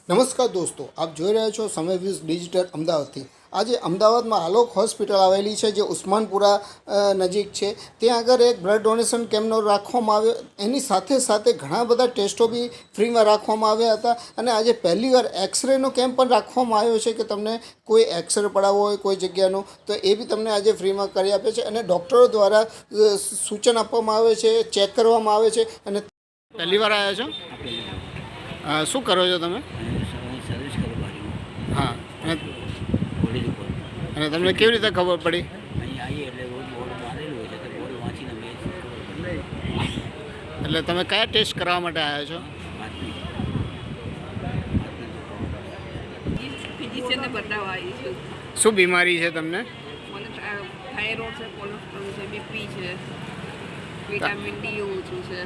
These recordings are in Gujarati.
નમસ્કાર દોસ્તો, આપ જોઈ રહ્યા છો સમય વીસ ડિજિટલ અમદાવાદથી। આજે અમદાવાદમાં આલોક હોસ્પિટલ આવેલી છે જે ઉસ્માનપુરા નજીક છે। ત્યાં આગળ એક બ્લડ ડોનેશન કેમ્પનો રાખવામાં આવ્યો। એની સાથે સાથે ઘણા બધા ટેસ્ટો બી ફ્રીમાં રાખવામાં આવ્યા હતા અને આજે પહેલીવાર એક્સરેનો કેમ્પ પણ રાખવામાં આવ્યો છે કે તમને કોઈ એક્સરે પડાવવો હોય કોઈ જગ્યાનો તો એ બી તમને આજે ફ્રીમાં કરી આપે છે અને ડૉક્ટરો દ્વારા સૂચન આપવામાં આવે છે, ચેક કરવામાં આવે છે। અને પહેલી વાર આવ્યા છો? શું કરો છો તમે? સર્વિસ કરું ગાડીમાં। હા, બોડી રિપોર્ટ અને તમને કેવી રીતે ખબર પડી? અહીં આવીએ એટલે રોજ બોર્ડ મારેલું હોય છે તો બોર્ડ વાંચીને મેં ખબર પડી। એટલે તમે કયા ટેસ્ટ કરવા માટે આવ્યા છો? વાતની ફિઝિશિયનને બતાવવા આવી છું। શું બીમારી છે તમને? મને થાઇરોઇડ છે, કોલેસ્ટ્રોલ છે, બીપી છે, વિટામિન ડી ઓછું છે,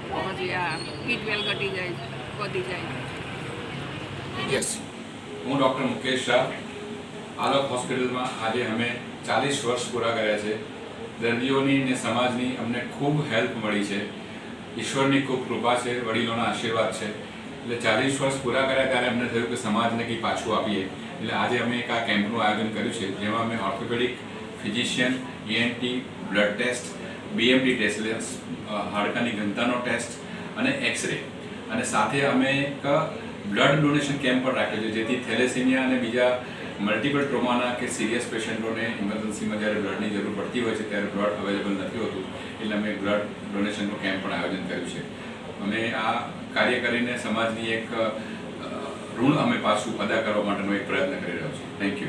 પછી આ B12 વધી જાય યસ। હું ડૉક્ટર મુકેશ શાહ, આલોક હોસ્પિટલમાં આજે અમે 40 વર્ષ પૂરા કર્યા છે। દર્દીઓની ને સમાજની અમને ખૂબ હેલ્પ મળી છે। ઈશ્વરની ખૂબ કૃપા છે, વડીલોના આશીર્વાદ છે। એટલે 40 વર્ષ પૂરા કર્યા ત્યારે અમને થયું કે સમાજને કંઈ પાછું આપીએ। એટલે આજે અમે એક આ કેમ્પનું આયોજન કર્યું છે જેમાં અમે orthopaedic, physician, ENT, blood test, BMT test એટલે હાડકાની ઘનતાનો ટેસ્ટ અને એક્સરે અને સાથે અમે એક બ્લડ ડોનેશન કેમ્પ પણ રાખ્યો છે જેથી થેલેસેમિયા અને બીજા મલ્ટિપલ ટ્રોમાના કે સિરિયસ પેશન્ટોને ઇમરજન્સીમાં જ્યારે બ્લડની જરૂર પડતી હોય છે ત્યારે બ્લડ અવેલેબલ નથી હોતું એટલે અમે બ્લડ ડોનેશનનું કેમ્પ પણ આયોજન કર્યું છે। અમે આ કાર્ય કરીને સમાજની એક ઋણ અમે પાછું અદા કરવા માટેનો એક પ્રયત્ન કરી રહ્યો છું। Thank you.